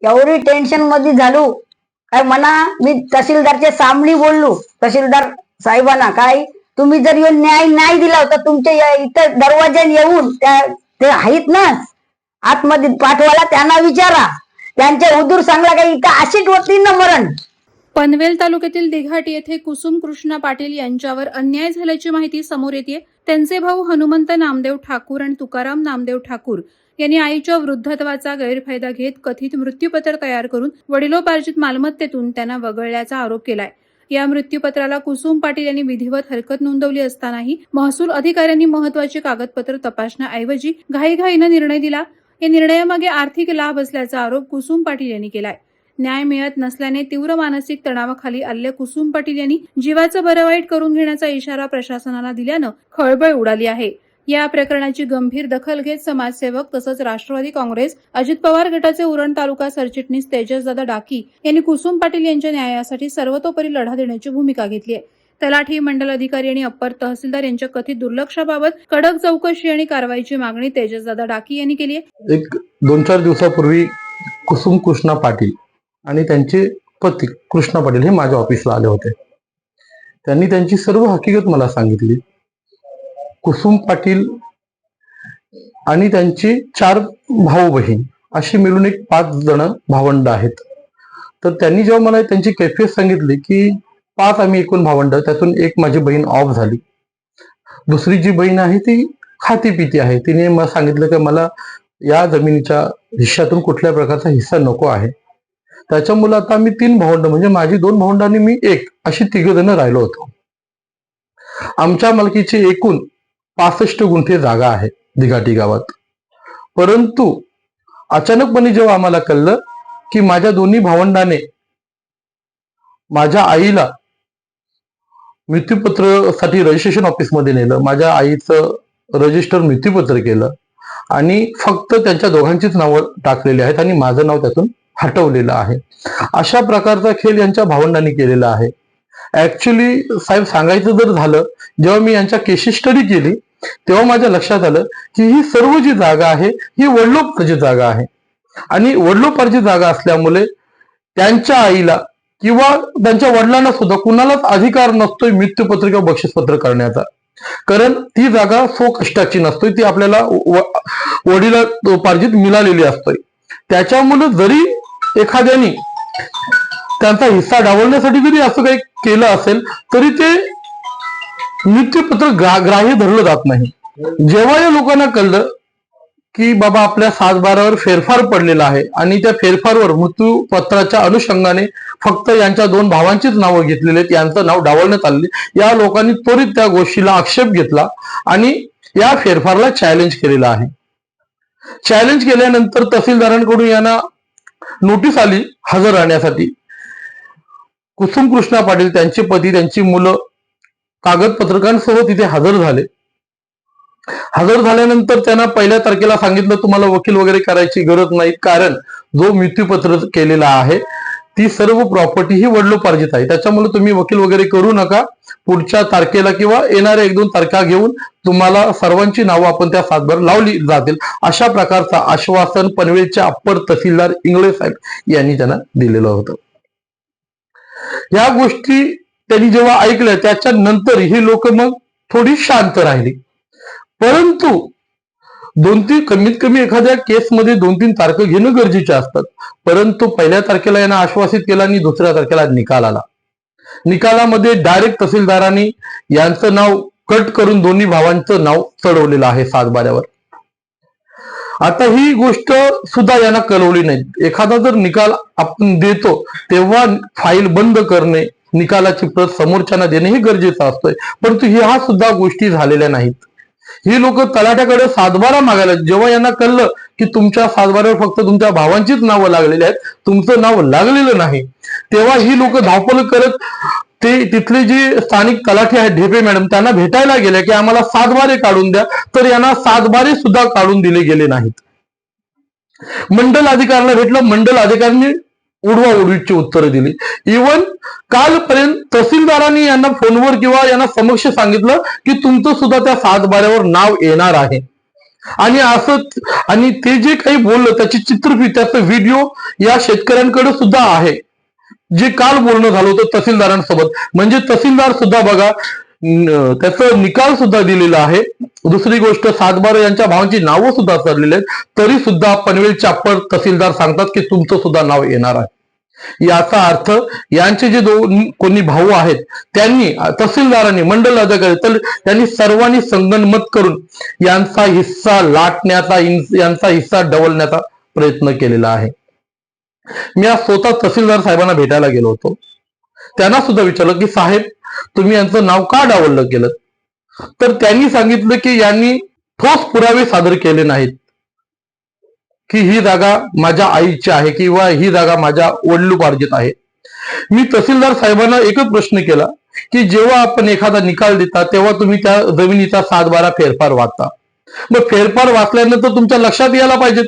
एवढी टेन्शन मध्ये झालो काय म्हणा. मी तहसीलदारच्या सामने बोललो, तहसीलदार साहेबांना, काय तुम्ही जर न्याय नाही दिला होता तुमच्या इथं दरवाज्याने येऊन ते आहेत ना आतमध्ये पाठवायला, त्यांना विचारा, त्यांच्या उदूर सांगला काही इथं अशीच होती ना मरण. पनवेल तालुक्यातील दिघाट येथे कुसुम कृष्णा पाटील यांच्यावर अन्याय झाल्याची माहिती समोर येते. त्यांचे भाऊ हनुमंत नामदेव ठाकूर आणि तुकाराम नामदेव ठाकूर यांनी आईच्या वृद्धत्वाचा गैरफायदा घेत कथित मृत्यूपत्र तयार करून वडिलोपार्जित मालमत्तेतून त्यांना वगळल्याचा आरोप केलाय. या मृत्यूपत्राला कुसुम पाटील यांनी विधिवत हरकत नोंदवली असतानाही महसूल अधिकाऱ्यांनी महत्वाची कागदपत्र तपासण्याऐवजी घाईघाईनं निर्णय दिला. या निर्णयामागे आर्थिक लाभ असल्याचा आरोप कुसुम पाटील यांनी केलाय. न्याय मिळत नसल्याने तीव्र मानसिक तणावाखाली आलेल्या कुसुम पाटील यांनी जीवाचं बरं वाईट करून घेण्याचा इशारा प्रशासनाला दिल्यानं खळबळ उडाली आहे. या प्रकरणाची गंभीर दखल घेत समाजसेवक तसंच राष्ट्रवादी काँग्रेस अजित पवार गटाचे उरण तालुका सरचिटणीस तेजसदादा डाकी यांनी कुसुम पाटील यांच्या न्यायासाठी सर्वतोपरी लढा देण्याची भूमिका घेतली आहे. तलाठी, मंडल अधिकारी आणि अप्पर तहसीलदार यांच्या कथित दुर्लक्षाबाबत कडक चौकशी आणि कारवाईची मागणी तेजसदादा डाकी यांनी केली आहे. एक 2-4 दिवसापूर्वी कुसुम कृष्णा पाटील आणि त्यांचे पती कृष्णा पाटील हे माझ्या ऑफिसला आले होते. त्यांनी त्यांची सर्व हकीकत मला सांगितली. कुसुम पाटील आणि त्यांची 4 भाऊ बहीण अशी मिळून एक 5 जण भावंड आहेत. तर त्यांनी जेव्हा मला त्यांची कैफियत सांगितली की 5 आम्ही एकूण भावंड, त्यातून एक माझी बहीण ऑफ झाली, दुसरी जी बहीण आहे ती खाती पिती आहे, तिने मला सांगितलं की मला या जमिनीच्या हिश्श्यातून कुठल्या प्रकारचा हिस्सा नको आहे. त्याच्यामुळे आता आम्ही 3 भावंड, म्हणजे माझी 2 भावंड आणि मी एक, अशी 3 जण राहिलो होतो. आमच्या मालकीची एकूण 65 गुंठे जागा आहे दिघाटी गावात. परंतु अचानकपणे जेव्हा आम्हाला कळलं की माझ्या दोन्ही भावंडाने माझ्या आईला मृत्यूपत्रासाठी रजिस्ट्रेशन ऑफिसमध्ये नेलं, माझ्या आईचं रजिस्टर मृत्यूपत्र केलं आणि फक्त त्यांच्या दोघांचीच नावं टाकलेली आहेत आणि माझं नाव त्यातून हटवलेलं आहे. अशा प्रकारचा खेळ यांच्या भावंडांनी केलेला आहे. ऍक्च्युली साहेब सांगायचं जर झालं, जेव्हा मी यांच्या केसेस स्टडी केली तेव्हा माझ्या लक्षात आलं की ही सर्व जी जागा आहे ही वडिलोपार्जित जागा आहे आणि वडिलोपार्जित जागा असल्यामुळे त्यांच्या आईला किंवा त्यांच्या वडिलांना सुद्धा कुणालाच अधिकार नसतोय मृत्यूपत्र किंवा बक्षीसपत्र करण्याचा. कारण ती जागा सो कष्टाची नसतोय, ती आपल्याला वडिलोपार्जित मिळालेली असतोय. त्याच्यामुळे जरी एखाद्याने त्यांचा हिस्सा डावलण्यासाठी जरी असं काही केलं असेल तरी ते मृत्यूपत्र ग्राह्य धरलं जात नाही. जेव्हा या लोकांना कळलं की बाबा आपल्या 7/12वर फेरफार पडलेला आहे आणि त्या फेरफारवर मृत्यूपत्राच्या अनुषंगाने फक्त यांच्या 2 भावांचीच नावं घेतलेली आहेत, यांचं नाव डावलण्यात आलेले, या लोकांनी त्वरित त्या गोष्टीला आक्षेप घेतला आणि या फेरफारला चॅलेंज केलेला आहे. चॅलेंज केल्यानंतर तहसीलदारांकडून यांना नोटीस आली हजर राहण्यासाठी. कुसुम कृष्णा पाटील, त्यांचे पती, त्यांची मुलं कागदपत्रकांसह तिथे हजर झाले. हजर झाल्यानंतर त्यांना 1 तारखेला सांगितलं तुम्हाला वकील वगैरे करायची गरज नाही, कारण जो मृत्यूपत्र केलेला आहे ती सर्व प्रॉपर्टी ही वडिलोपार्जित आहे, त्याच्यामुळे तुम्ही वकील वगैरे करू नका. पुढच्या तारखेला किंवा येणाऱ्या 1-2 तारखा घेऊन तुम्हाला सर्वांची नावं आपण त्या 7/12 लावली जातील, अशा प्रकारचं आश्वासन पनवेलचे अप्पर तहसीलदार इंगळे साहेब यांनी त्यांना दिलेलं होतं. या गोष्टी त्यांनी जेव्हा ऐकल्या त्याच्यानंतर ही लोक मग थोडी शांत राहिली. परंतु 2-3 कमीत कमी एखाद्या केसमध्ये 2-3 तारखा घेणं गरजेचे असतात. परंतु 1 तारखेला यांना आश्वासित केलं आणि 2ऱ्या तारखेला निकाल आला. निकालामध्ये डायरेक्ट तहसीलदारांनी यांचं नाव कट करून दोन्ही भावांचं नाव चढवलेलं आहे 7/12वर. आता ही गोष्ट सुद्धा यांना कळवली नाही. एखादा जर निकाल आपण देतो तेव्हा फाईल बंद करणे, निकालाची प्रत समोरच्यांना देणे हे गरजेचं असतंय, परंतु ह्या सुद्धा गोष्टी झालेल्या नाहीत. ही लोक तलाट्याकडे 7/12 मागायला, जेव्हा यांना कळलं की तुमच्या 7/12वर फक्त तुमच्या भावांचीच नावं लागलेली आहेत, तुमचं नाव लागलेलं नाही, तेव्हा ही लोक धावपळ करत ते तिथले जे स्थानिक तलाठी आहेत ढेपे मॅडम त्यांना भेटायला गेले की आम्हाला 7/12 काढून द्या, तर यांना 7/12 सुद्धा काढून दिले गेले नाहीत. मंडल अधिकाऱ्यांना भेटलं, मंडल अधिकाऱ्यांनी उडवाउडवीची उत्तरं दिली. इव्हन कालपर्यंत तहसीलदारांनी यांना फोनवर किंवा यांना समक्ष सांगितलं की तुमचं सुद्धा त्या 7/12वर नाव येणार आहे. आणि आणि ते जे काही बोललं त्याची चित्रफित त्याचा व्हिडिओ या शेतकऱ्यांकडे सुद्धा आहे, जे काल बोलणं झालं होतं तहसीलदारांसोबत. म्हणजे तहसीलदार सुद्धा बघा त्याचा निकाल सुद्धा दिलेला आहे. दुसरी गोष्ट, 7/12 यांच्या भावांची नावं सुद्धा सरलेली आहेत, तरी सुद्धा पनवेल चाप्पर तहसीलदार सांगतात की तुमचं सुद्धा नाव येणार आहे. याचा अर्थ यांचे जे कोणी भाऊ आहेत त्यांनी, तहसीलदारांनी, मंडल अधिकारी, तर त्यांनी सर्वांनी संगनमत करून यांचा हिस्सा लाटण्याचा, यांचा हिस्सा डवलण्याचा प्रयत्न केलेला आहे. मी आज स्वतः तहसीलदार साहेबांना भेटायला गेलो होतो. त्यांना सुद्धा विचारलं की साहेब तुम्ही यांचं नाव का डावललं केलं, तर त्यांनी सांगितलं की यांनी ठोस पुरावे सादर केले नाहीत की ही जागा माझ्या आईची आहे किंवा ही जागा माझ्या वडिलोपार्जित आहे. मी तहसीलदार साहेबांना एकच प्रश्न केला की जेव्हा आपण एखादा निकाल देता तेव्हा तुम्ही त्या जमिनीचा 7/12 फेरफार वाचता. मग फेरफार वाचल्यानंतर तुमच्या लक्षात यायला पाहिजेत.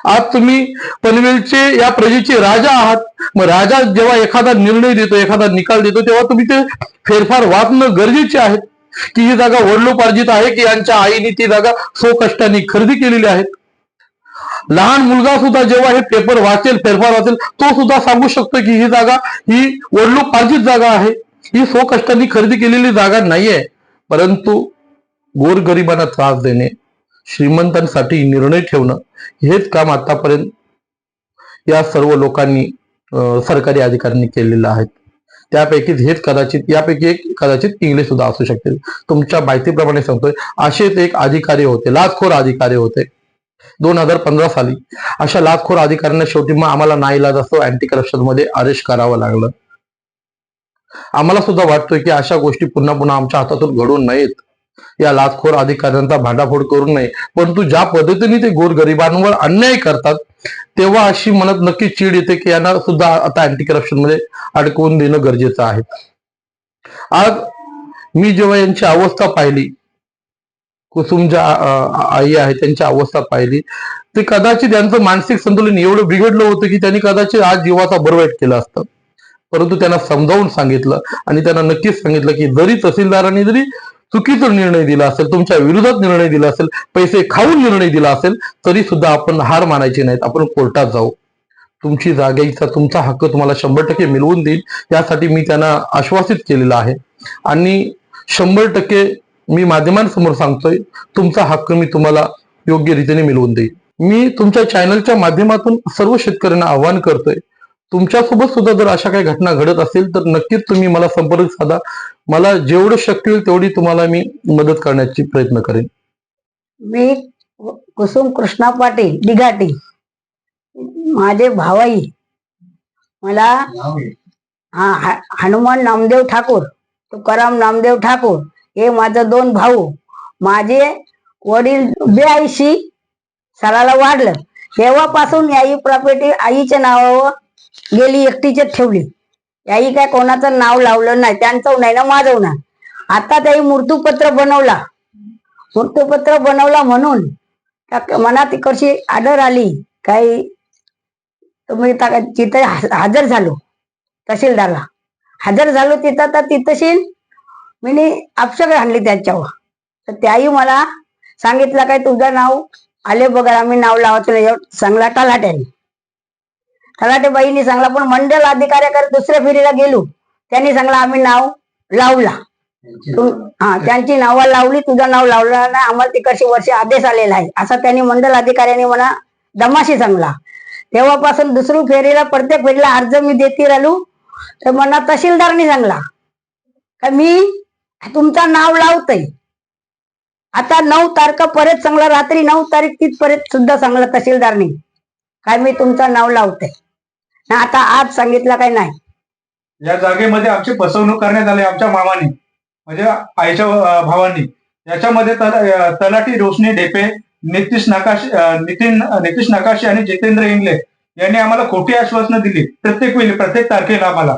आज तुम्ही पनवेलचे या प्रजेचे राजा आहात. मग राजा जेव्हा एखादा निर्णय देतो, एखादा निकाल देतो, तेव्हा तुम्ही ते फेरफार वाचणं गरजेचे आहे की ही जागा वडिलोपार्जित आहे की यांच्या आईने ती जागा स्वकष्टाने खरेदी केलेली आहे. लहान मुलगा सुद्धा जेव्हा हे पेपर वाचेल, फेरफार वाचेल, तो सुद्धा सांगू शकतो की ही जागा ही वडिलोपार्जित जागा आहे, ही स्वकष्टाने खरेदी केलेली जागा नाहीये. परंतु गोरगरिबांना त्रास देणे, श्रीमंतांसाठी निर्णय ठेवणं, हेच काम आतापर्यंत या सर्व लोकांनी, सरकारी अधिकाऱ्यांनी केलेलं आहे. त्यापैकी यापैकी एक कदाचित इंग्लिश सुद्धा असू शकते. तुमच्या माहितीप्रमाणे सांगतोय, असेच एक अधिकारी होते, लाचखोर अधिकारी होते 2015 साली. अशा लाचखोर अधिकाऱ्यांना शेवटी मग आम्हाला नाईलाज असतो अँटी करप्शन मध्ये अरेस्ट करावं लागलं. आम्हाला सुद्धा वाटतोय की अशा गोष्टी पुन्हा पुन्हा आमच्या हातातून घडून नयेत, या लाचखोर अधिकाऱ्यांचा भांडाफोड करू नये. परंतु ज्या पद्धतीने ते गोरगरिबांवर अन्याय करतात तेव्हा अशी मनात नक्की चीड येते की यांना सुद्धा आता अँटी करप्शन मध्ये अडकवून देणं गरजेचं आहे. आज मी जेव्हा यांची अवस्था पाहिली, कुसुम ज्या आई आहे त्यांची अवस्था पाहिली, ते कदाचित यांचं मानसिक संतुलन एवढं बिघडलं होतं की त्यांनी कदाचित आज जीवाचा बरवाईट केला असतं. परंतु त्यांना समजावून सांगितलं आणि त्यांना नक्कीच सांगितलं की जरी तहसीलदारांनी जरी चुकीचा निर्णय दिला असेल, तुमच्या विरोधात निर्णय दिला असेल, पैसे खाऊन निर्णय दिला असेल, तरी सुद्धा आपण हार मानायची नाहीत. आपण कोर्टात जाऊ, तुमची जागेचा तुमचा हक्क तुम्हाला 100% मिळवून देईल, यासाठी मी त्यांना आश्वासित केलेलं आहे. आणि 100% मी माध्यमांसमोर सांगतोय, तुमचा हक्क मी तुम्हाला योग्य रीतीने मिळवून देईल. मी तुमच्या चॅनलच्या माध्यमातून सर्व शेतकऱ्यांना आवाहन करतोय, तुमच्यासोबत सुद्धा जर अशा काही घटना घडत असेल तर नक्कीच तुम्ही मला संपर्क साधा. मला जेवढं शक्य होईल तेवढी तुम्हाला मी मदत करण्याची प्रयत्न करेन. मी कुसुम कृष्णा पाटील दिघाटी, माझे भावाई, मला हनुमान नामदेव ठाकूर, तुकाराम नामदेव ठाकूर, हे माझं 2 भाऊ. माझे वडील 82 सालाला वाढलं तेव्हापासून याही प्रॉपर्टी आईच्या नावावर गेली, एकटीचे ठेवली. याही काय कोणाचं नाव लावलं नाही, त्यांचं नाही ना माझं नाही. आता त्याही मृत्यूपत्र बनवला म्हणून मनात तिकडची आदर आली, काही तुम्ही तिथे हजर झालो, तहसीलदारला हजर झालो तिथं. तर तिथंशी मी अपशब्द आणली त्यांच्यावर. तर त्याही मला सांगितलं काय तुझं नाव आले बघा, आम्ही नाव लावत नाही सांगला तलाटे बाईंनी सांगला. पण मंडल अधिकाऱ्याकडे दुसऱ्या फेरीला गेलो, त्यांनी सांगला आम्ही नाव लावला, त्यांची नावं लावली, तुझं नाव लावलं नाही, आम्हाला तिकडची वर्षी आदेश आलेला आहे असा त्यांनी मंडल अधिकाऱ्यांनी मला दमाशी सांगला. तेव्हापासून दुसरी फेरीला, प्रत्येक फेरीला अर्ज मी देते राहिलो. तर मला तहसीलदारनी सांगला का मी तुमचं नाव लावतय. आता 9 तारखा परत सांगला, रात्री 9 तारीख तिथपर्यंत सुद्धा सांगला तहसीलदारनी काय मी तुमचं नाव लावतय. आता आज सांगितलं काय नाही. या जागेमध्ये आमची फसवणूक करण्यात आली आमच्या मामाने, म्हणजे आईच्या भावांनी. याच्यामध्ये तलाठी रोशनी ढेपे, नितीश नकाशे आणि जितेंद्र इंगले यांनी आम्हाला खोटी आश्वासनं दिली प्रत्येक तारखेला आम्हाला.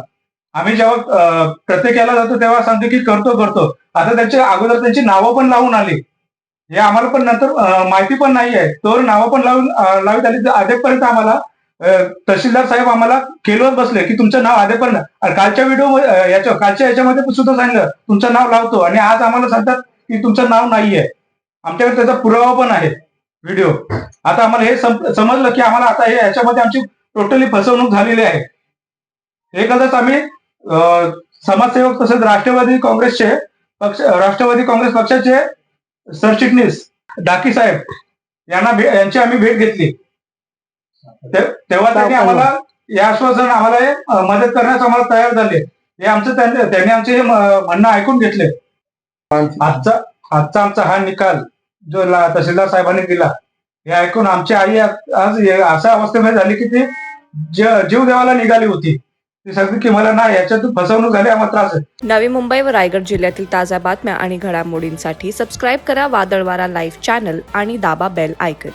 आम्ही जेव्हा प्रत्येक याला जातो तेव्हा सांगतो की करतो. आता त्याच्या अगोदर त्यांची नावं पण लावून आली, हे आम्हाला पण नंतर माहिती पण नाही आहे. तर नावं पण लावित आली. आधीपर्यंत आम्हाला तहसीलदार साहेब आम्हाला केलवत बसले की तुमचं नाव आधीपर्यंत, कालच्या कालच्या याच्यामध्ये सुद्धा सांगितलं तुमचं नाव लावतो, आणि आज आम्हाला सांगतात की तुमचं नाव नाहीये. आमच्याकडे त्याचा पुरावा पण आहे. व्हिडिओ. आता आम्हाला हे समजलं की आम्हाला आता हे याच्यामध्ये आमची टोटली फसवणूक झालेली आहे. हे कदाच आम्ही समाजसेवक तसेच राष्ट्रवादी काँग्रेस पक्षाचे सरचिटणीस डाकी साहेब यांची आम्ही भेट घेतली. तेव्हा त्यांनी आम्हाला हे आश्वासन आम्हाला मदत करण्यास आम्हाला तयार झाले. हे आमचं त्यांनी आमचे हे म्हणणं ऐकून घेतले. आजचा आमचा हा निकाल जो तहसीलदार साहेबांनी दिला हे ऐकून आमची आई आज अशा अवस्थेमध्ये झाली की ती जीव देवाला निघाली होती. ती सांगते की मला ना याच्यातून फसवणूक झाली, आम्हाला त्रास आहे. नवी मुंबई व रायगड जिल्ह्यातील ताज्या बातम्या आणि घडामोडींसाठी सबस्क्राईब करा वादळवारा लाईव्ह चॅनल आणि दाबा बेल आयकन.